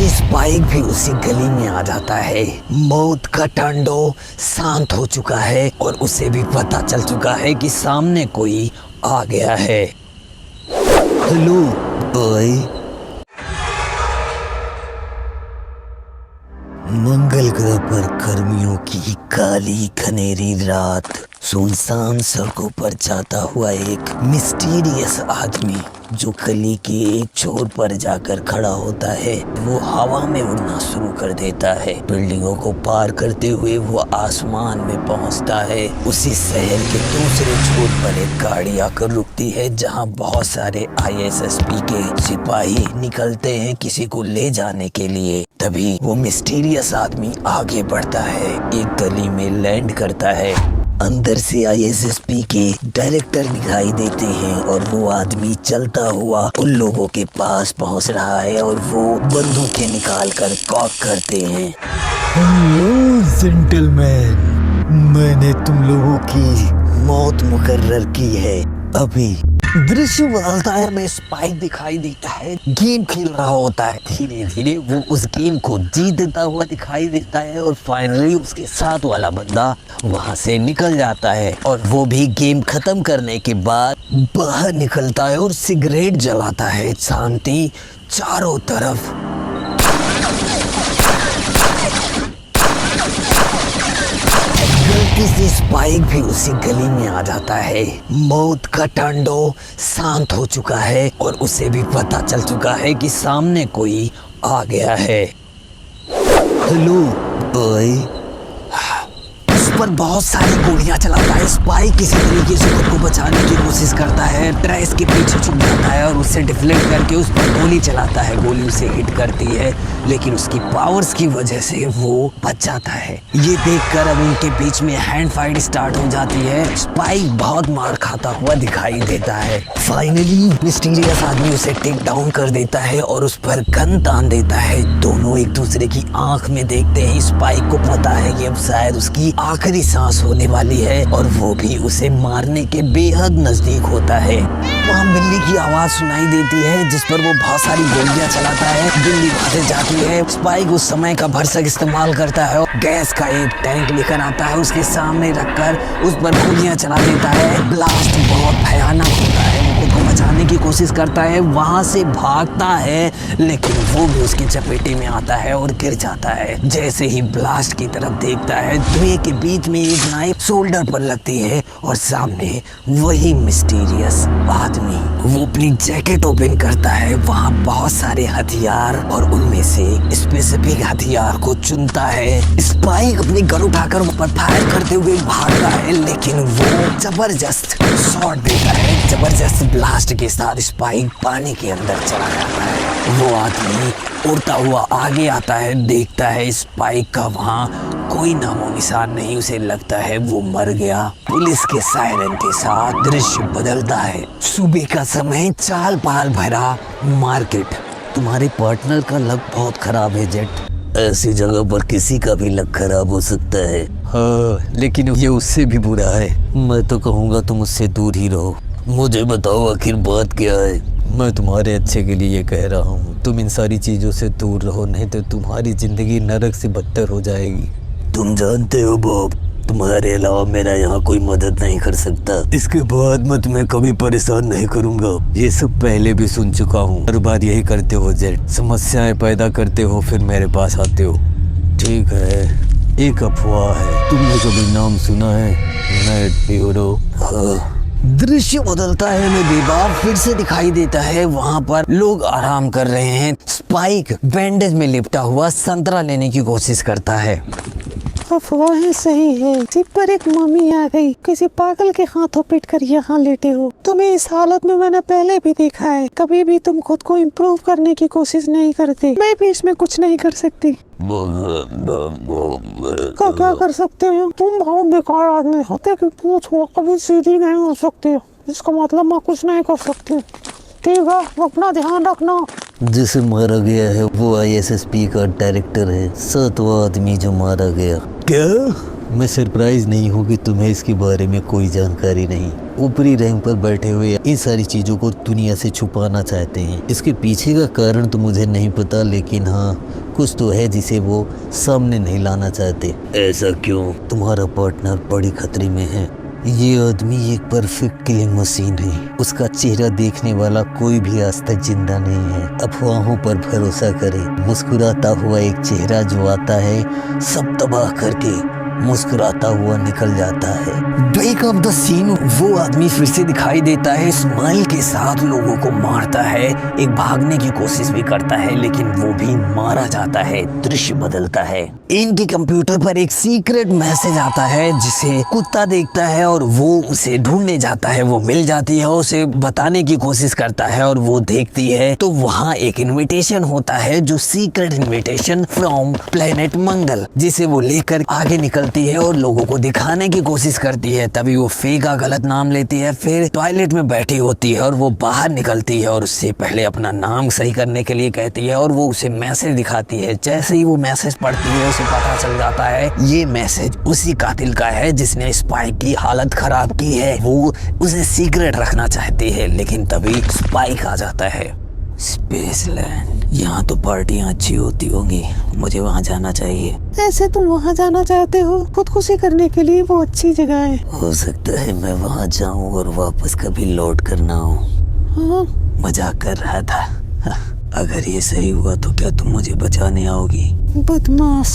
किसी स्पाइक भी उसी गली में आ जाता है। मौत का तांडव शांत हो चुका है और उसे भी पता चल चुका है कि सामने कोई आ गया है। Hello boy. मंगल ग्रह पर गर्मियों की काली घनेरी रात, सुनसान सड़कों पर जाता हुआ एक मिस्टीरियस आदमी जो गली के एक छोर पर जाकर खड़ा होता है, वो हवा में उड़ना शुरू कर देता है। बिल्डिंगों को पार करते हुए वो आसमान में पहुंचता है। उसी शहर के दूसरे छोर पर एक गाड़ी आकर रुकती है जहां बहुत सारे ISSP के सिपाही निकलते हैं किसी को ले जाने के लिए। तभी वो मिस्टीरियस आदमी आगे बढ़ता है, एक गली में लैंड करता है। अंदर से ISSP के डायरेक्टर दिखाई देते हैं और वो आदमी चलता हुआ उन लोगों के पास पहुंच रहा है और वो बंदूकें निकाल कर कॉक करते हैं। हेलो जेंटलमैन, मैंने तुम लोगों की मौत मुकर्रर की है। अभी दृश्य बदलता है, में स्पाइक दिखाई देता है, गेम खेल रहा होता है। धीरे धीरे वो उस गेम को जीत देता हुआ दिखाई देता है और फाइनली उसके साथ वाला बंदा वहां से निकल जाता है और वो भी गेम खत्म करने के बाद बाहर निकलता है और सिगरेट जलाता है। शांति चारों तरफ। गलती से स्पाइक भी उसी गली में आ जाता है। मौत का तांडव शांत हो चुका है और उसे भी पता चल चुका है कि सामने कोई आ गया है। Hello boy. उस पर बहुत सारी गोलियां चलाता है। स्पाइक किसी तरीके से खुद को बचाने की कोशिश करता है, ड्रेस के पीछे छुप जाता है और उससे डिफ्लेक्ट करके उस पर गोली चलाता है। गोली उसे हिट करती है लेकिन उसकी पावर्स की वजह से वो बच जाता है। ये देखकर अब उनके बीच में हैंड फाइट स्टार्ट हो जाती है। स्पाइक बहुत मार खाता हुआ दिखाई देता है। फाइनली मिस्टीरियस आदमी उसे टेक डाउन कर देता है और उस पर गन तान देता है। दोनों एक दूसरे की आंख में देखते हैं। स्पाइक को पता है कि अब शायद उसकी आखिरी सांस होने वाली है और वो भी उसे मारने के बेहद नजदीक होता है। वहाँ बिल्ली की आवाज सुनाई देती है जिस पर वो बहुत सारी गोलियां चलाता है। बिल्ली भागे जाती है। स्पाइक उस समय का भरसक इस्तेमाल करता है और गैस का एक टैंक लेकर आता है, उसके सामने रखकर उस पर गोलियां चला देता है। ब्लास्ट बहुत भयानक होता है। वो खुद को बचाने की कोशिश करता है, वहां से भागता है लेकिन वो भी उसकी चपेटे में आता है और गिर जाता है। जैसे ही ब्लास्ट की तरफ देखता है, धुएं के बीच में एक नाइफ शोल्डर पर लगती है और सामने वही मिस्टीरियस आदमी। वो अपनी जैकेट ओपन करता है, वहाँ बहुत सारे हथियार और उनमें से स्पेसिफिक हथियार को चुनता है। स्पाइक अपनी गन उठाकर ऊपर फायर करते हुए भागता है लेकिन वो जबरदस्त शॉट देता है। जबरदस्त ब्लास्ट के साथ स्पाइक पानी के अंदर चला जाता है। वो आदमी उड़ता हुआ आगे आता है, देखता है स्पाइक का वहाँ कोई नामो निशान नहीं। उसे लगता है वो मर गया। पुलिस के सायरन के साथ दृश्य बदलता है। सुबह का समय, चाल पाल भरा मार्केट। तुम्हारे पार्टनर का लक बहुत खराब है जेट। ऐसी जगह पर किसी का भी लक खराब हो सकता है। हाँ, लेकिन ये उससे भी बुरा है। मैं तो कहूँगा तुम उससे दूर ही रहो। मुझे बताओ आखिर बात क्या है। मैं तुम्हारे अच्छे के लिए कह रहा हूँ, तुम इन सारी चीजों से दूर रहो, नहीं तो तुम्हारी जिंदगी नरक से बदतर हो जाएगी। तुम जानते हो बॉब, तुम्हारे अलावा मेरा यहाँ कोई मदद नहीं कर सकता। इसके बाद मैं तुम्हें कभी परेशान नहीं करूँगा। ये सब पहले भी सुन चुका हूँ। हर बार यही करते हो जेट, समस्याएं पैदा करते हो फिर मेरे पास आते हो। ठीक है, एक अफवाह है। तुमने कभी नाम सुना है नाइट ब्यूरो? हाँ। दृश्य बदलता है में बेबाक फिर से दिखाई देता है। वहाँ पर लोग आराम कर रहे हैं। स्पाइक बैंडेज में लिपटा हुआ संतरा लेने की कोशिश करता है। अफवाहें सही है। सिर पर एक मम्मी आ गई, किसी पागल के हाथों पिट कर यहाँ लेटे हो। तुम्हें इस हालत में मैंने पहले भी देखा है। कभी भी तुम खुद को इम्प्रूव करने की कोशिश नहीं करते। मैं भी इसमें कुछ नहीं कर सकती। क्या कर सकते हो? तुम बहुत बेकार आदमी होते कि पूछो कभी सीधी नहीं हो सकती। इसका मतलब मैं कुछ नहीं कर सकती। ठीक है, अपना ध्यान रखना। जिसे मारा गया है वो ISSP का डायरेक्टर है। 7वां आदमी जो मारा गया। क्या? मैं सरप्राइज नहीं हूँ कि तुम्हें इसके बारे में कोई जानकारी नहीं। ऊपरी रैंक पर बैठे हुए इन सारी चीज़ों को दुनिया से छुपाना चाहते हैं। इसके पीछे का कारण तो मुझे नहीं पता, लेकिन हाँ कुछ तो है जिसे वो सामने नहीं लाना चाहते। ऐसा क्यों? तुम्हारा पार्टनर बड़ी खतरे में है। ये आदमी एक परफेक्ट किलिंग मशीन है। उसका चेहरा देखने वाला कोई भी आज तक जिंदा नहीं है। अफवाहों पर भरोसा करे। मुस्कुराता हुआ एक चेहरा जो आता है सब तबाह करके मुस्कुराता हुआ निकल जाता है। ब्रेक ऑफ द सीन, वो आदमी फिर से दिखाई देता है, स्माइल के साथ लोगों को मारता है। एक भागने की कोशिश भी करता है लेकिन वो भी मारा जाता है। दृश्य बदलता है। इनके कंप्यूटर पर एक सीक्रेट मैसेज आता है जिसे कुत्ता देखता है और वो उसे ढूंढने जाता है। वो मिल जाती है, उसे बताने की कोशिश करता है और वो देखती है तो वहाँ एक इनविटेशन होता है जो सीक्रेट इनविटेशन फ्रॉम प्लेनेट मंगल, जिसे वो लेकर आगे निकलती है और लोगों को दिखाने की कोशिश करती है। तभी वो फे का गलत नाम लेती है, फिर टॉयलेट में बैठी होती है और वो बाहर निकलती है और उससे पहले अपना नाम सही करने के लिए कहती है और वो उसे मैसेज दिखाती है। जैसे ही वो मैसेज पढ़ती है उसे पता चल जाता है ये मैसेज उसी कातिल का है जिसने स्पाइक की हालत खराब की है। वो उसे सीक्रेट रखना चाहती है लेकिन तभी स्पाइक आ जाता है। स्पेसलैंड, यहाँ तो पार्टियाँ अच्छी होती होंगी, मुझे वहाँ जाना चाहिए। ऐसे तुम वहाँ जाना चाहते हो? खुदकुशी करने के लिए वो अच्छी जगह है। हो सकता है मैं वहाँ जाऊँ और वापस कभी लौट कर ना आऊँ। हाँ? मजाक कर रहा था। अगर ये सही हुआ तो क्या तुम मुझे बचाने आओगी? बदमाश।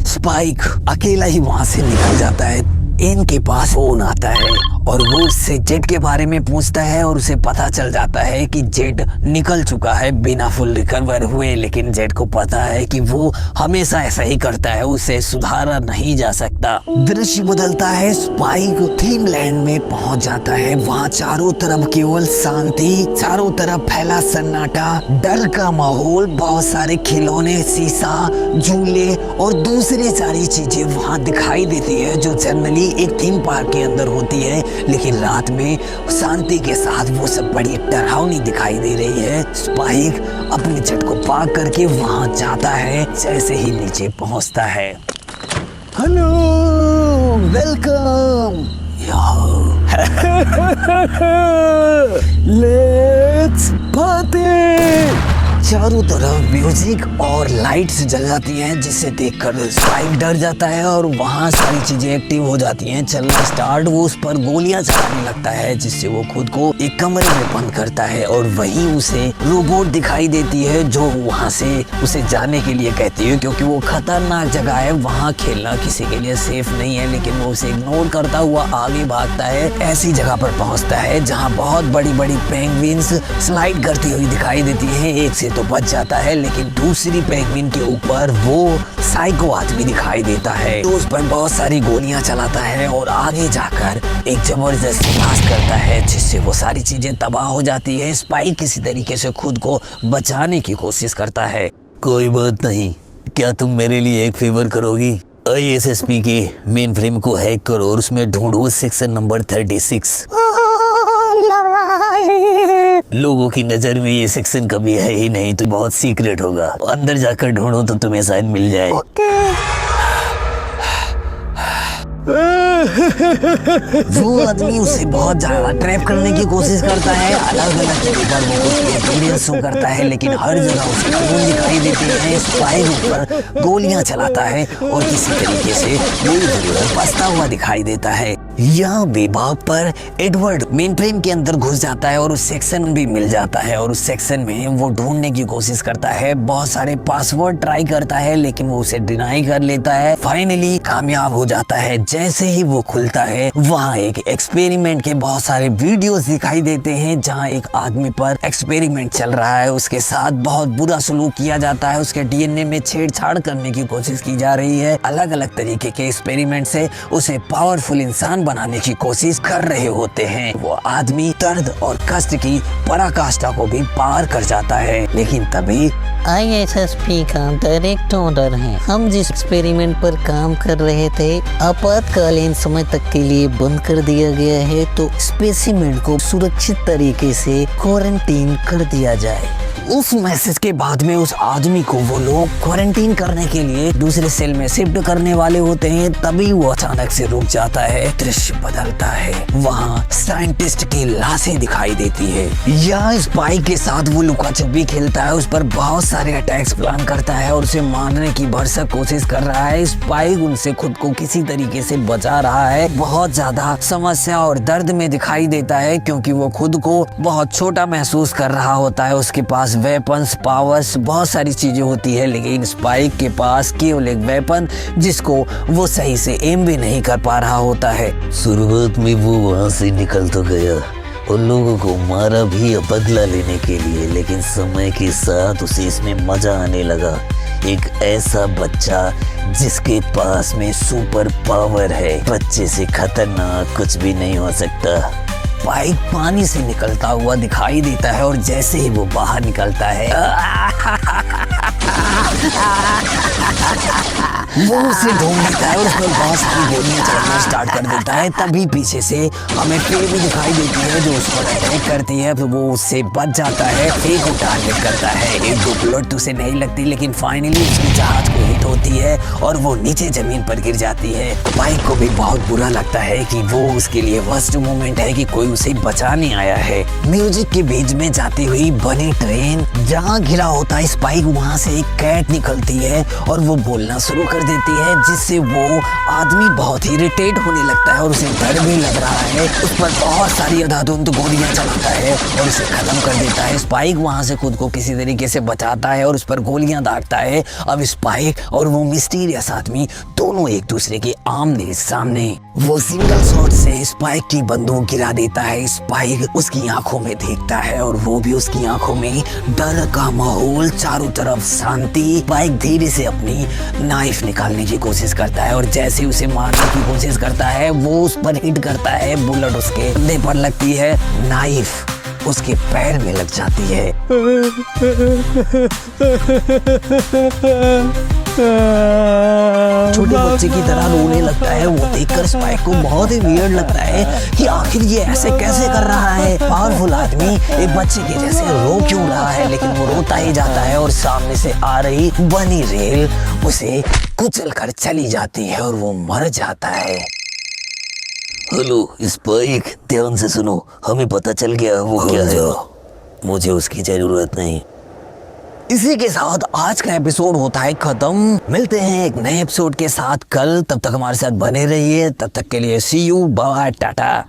स्पाइक अकेला ही वहाँ से निकल जाता है। इनके पास फोन आता है और वो उससे जेट के बारे में पूछता है और उसे पता चल जाता है कि जेट निकल चुका है बिना फुल रिकवर हुए। लेकिन जेट को पता है कि वो हमेशा ऐसा ही करता है, उसे सुधारा नहीं जा सकता। दृश्य बदलता है। स्पाइक थीम लैंड में पहुंच जाता है। वहाँ चारों तरफ केवल शांति, चारों तरफ फैला सन्नाटा, डर का माहौल, बहुत सारे खिलौने, शीशा, झूले और दूसरी सारी चीजें वहाँ दिखाई देती है जो जनरली एक थीम पार्क के अंदर होती है। लेकिन रात में शांति के साथ वो सब बड़ी डरावनी दिखाई दे रही है। स्पाइक अपने जेट को पार्क करके वहां जाता है। जैसे ही नीचे पहुंचता है, हेलो वेलकम, लेट्स पार्टी। चारों तरफ म्यूजिक और लाइट्स जल जाती हैं जिसे देखकर स्पाइक डर जाता है और वहाँ सारी चीजें एक्टिव हो जाती हैं, चलना स्टार्ट। वो उस पर गोलियां चलाने लगता है जिससे वो खुद को एक कमरे में बंद करता है और वहीं उसे रोबोट दिखाई देती है जो वहाँ से उसे जाने के लिए कहती है क्योंकि वो खतरनाक जगह है, वहाँ खेलना किसी के लिए सेफ नहीं है। लेकिन वो उसे इग्नोर करता हुआ आगे भागता है। ऐसी जगह पर पहुँचता है जहाँ बहुत बड़ी बड़ी पेंगुइन्स स्लाइड करती हुई दिखाई देती है। एक से तो बच जाता है लेकिन दूसरी पेंगुइन के ऊपर वो साइको आदमी दिखाई देता है तो उस पर बहुत सारी गोलियां चलाता है और आगे जाकर एक जबरदस्त ब्लास्ट करता है जिससे वो सारी चीजें तबाह हो जाती है। स्पाइक किसी तरीके से खुद को बचाने की कोशिश करता है। कोई बात नहीं, क्या तुम मेरे लिए एक फेवर करोगी? ISSP के मेन फ्रेम को हैक करो और उसमें ढूंढो सेक्शन नंबर 36। लोगों की नजर में ये सेक्शन कभी है ही नहीं तो बहुत सीक्रेट होगा। अंदर जाकर ढूंढो तो तुम्हें शायद मिल जाए। वो आदमी उसे बहुत ज्यादा ट्रैप करने की कोशिश करता है। अलग अलग जगह पर वो कुछ एक्सपीरियंस शो करता है लेकिन हर जगह उसे खून दिखाई देते हैं। स्पाइक ऊपर गोलियां चलाता है और किसी तरीके से वो बचता हुआ दिखाई देता है। यहाँ विभाग पर एडवर्ड मेन फ्रेम के अंदर घुस जाता है और उस सेक्शन भी मिल जाता है और उस सेक्शन में वो ढूंढने की कोशिश करता है। बहुत सारे पासवर्ड ट्राई करता है लेकिन वो उसे डिनाई कर लेता है। फाइनली कामयाब हो जाता है। जैसे ही वो खुलता है वहाँ एक एक्सपेरिमेंट के बहुत सारे वीडियोस दिखाई देते हैं जहाँ एक आदमी पर एक्सपेरिमेंट चल रहा है, उसके साथ बहुत बुरा सलूक किया जाता है, उसके DNA में छेड़छाड़ करने की कोशिश की जा रही है। अलग अलग तरीके के एक्सपेरिमेंट से उसे पावरफुल इंसान बनाने की कोशिश कर रहे होते हैं। वो आदमी दर्द और कष्ट की पराकाष्ठा को भी पार कर जाता है। लेकिन तभी ISSP का डायरेक्ट ऑर्डर है। हम जिस एक्सपेरिमेंट पर काम कर रहे थे आपातकालीन समय तक के लिए बंद कर दिया गया है तो स्पेसिमेन को सुरक्षित तरीके से क्वारंटीन कर दिया जाए। उस मैसेज के बाद में उस आदमी को वो लोग क्वारंटीन करने के लिए दूसरे सेल में शिफ्ट करने वाले होते हैं। तभी वो अचानक से रुक जाता है, दृश्य बदलता है, वहाँ साइंटिस्ट की लाशें दिखाई देती है। यह स्पाइक के साथ वो लुका छुपी खेलता है, उस पर बहुत सारे अटैक्स प्लान करता है और उसे मारने की भरसक कोशिश कर रहा है। स्पाइक उनसे खुद को किसी तरीके से बचा रहा है। बहुत ज्यादा समस्या और दर्द में दिखाई देता है क्योंकि वो खुद को बहुत छोटा महसूस कर रहा होता है। उसके पास वेपन्स, पावर्स, बहुत सारी चीजें होती है, लेकिन स्पाइक के पास केवल एक वेपन जिसको वो सही से एम भी नहीं कर पा रहा होता है। शुरुआत में वो वहाँ से निकल तो गया, उन लोगों को मारा भी बदला लेने के लिए, लेकिन समय के साथ उसे इसमें मजा आने लगा। एक ऐसा बच्चा जिसके पास में सुपर पावर है, बच्चे से खतरनाक कुछ भी नहीं हो सकता। स्पाइक पानी से निकलता हुआ दिखाई देता है और जैसे ही वो बाहर निकलता है वो उसे ढूंढ लेता है और उस पर बहुत सारी गोलियां चलाना स्टार्ट कर देता है। तभी पीछे से हमें फेक भी दिखाई देती है जो उस पर अटैक करती है, फिर वो उससे बच जाता है। फेक को टारगेट करता है, एक दो बुलेट उसे नहीं लगती, लेकिन फाइनली उसकी जहाज को हिट होती है और वो नीचे जमीन पर गिर जाती है। स्पाइक को भी बहुत बुरा लगता है कि वो उसके लिए वर्स्ट मोमेंट है कि कोई उसे बचाने आया है। म्यूजिक के बीच में जाती हुई बनी ट्रेन जहाँ घिरा होता है स्पाइक, वहाँ से एक कैट निकलती है और वो बोलना शुरू कर देती है, जिससे वो आदमी बहुत ही इरिटेट होने लगता है और उसे डर भी लग रहा है। उस पर बहुत सारी अंधाधुंध गोलियां चलाता है और उसे खत्म कर देता है। स्पाइक वहां से खुद को किसी तरीके से बचाता है और उस पर गोलियां दागता है। अब स्पाइक और वो मिस्टीरियस आदमी दोनों एक दूसरे के आमने सामने। वो सिंगल शॉट से स्पाइक की बंदूक गिरा देता है। स्पाइक उसकी आंखों में देखता है और वो भी उसकी आंखों में डर का माहौल, चारों तरफ शांति। स्पाइक धीरे से अपनी नाइफ निकालने की कोशिश करता है और जैसे उसे मारने की कोशिश करता है वो उस पर हिट करता है। बुलेट उसके कंधे पर लगती है, नाइफ उसके पैर में लग जाती है। छोटे बच्चे की तरह रोने लगता है। वो देखकर स्पाइक को बहुत ही वियर्ड लगता है कि आखिर ये ऐसे कैसे कर रहा है। पावरफुल आदमी एक बच्चे के जैसे रो क्यों रहा है, लेकिन वो रोता ही जाता है और सामने से आ रही बनी रेल उसे कुचल कर चली जाती है और वो मर जाता है। हेलो स्पाइक, ध्यान से सुनो, हमें पता चल गया वो क्या है। मुझे उसकी जरूरत नहीं। इसी के साथ आज का एपिसोड होता है खत्म। मिलते हैं एक नए एपिसोड के साथ कल, तब तक हमारे साथ बने रहिए। तब तक के लिए सी यू, बाय, टाटा।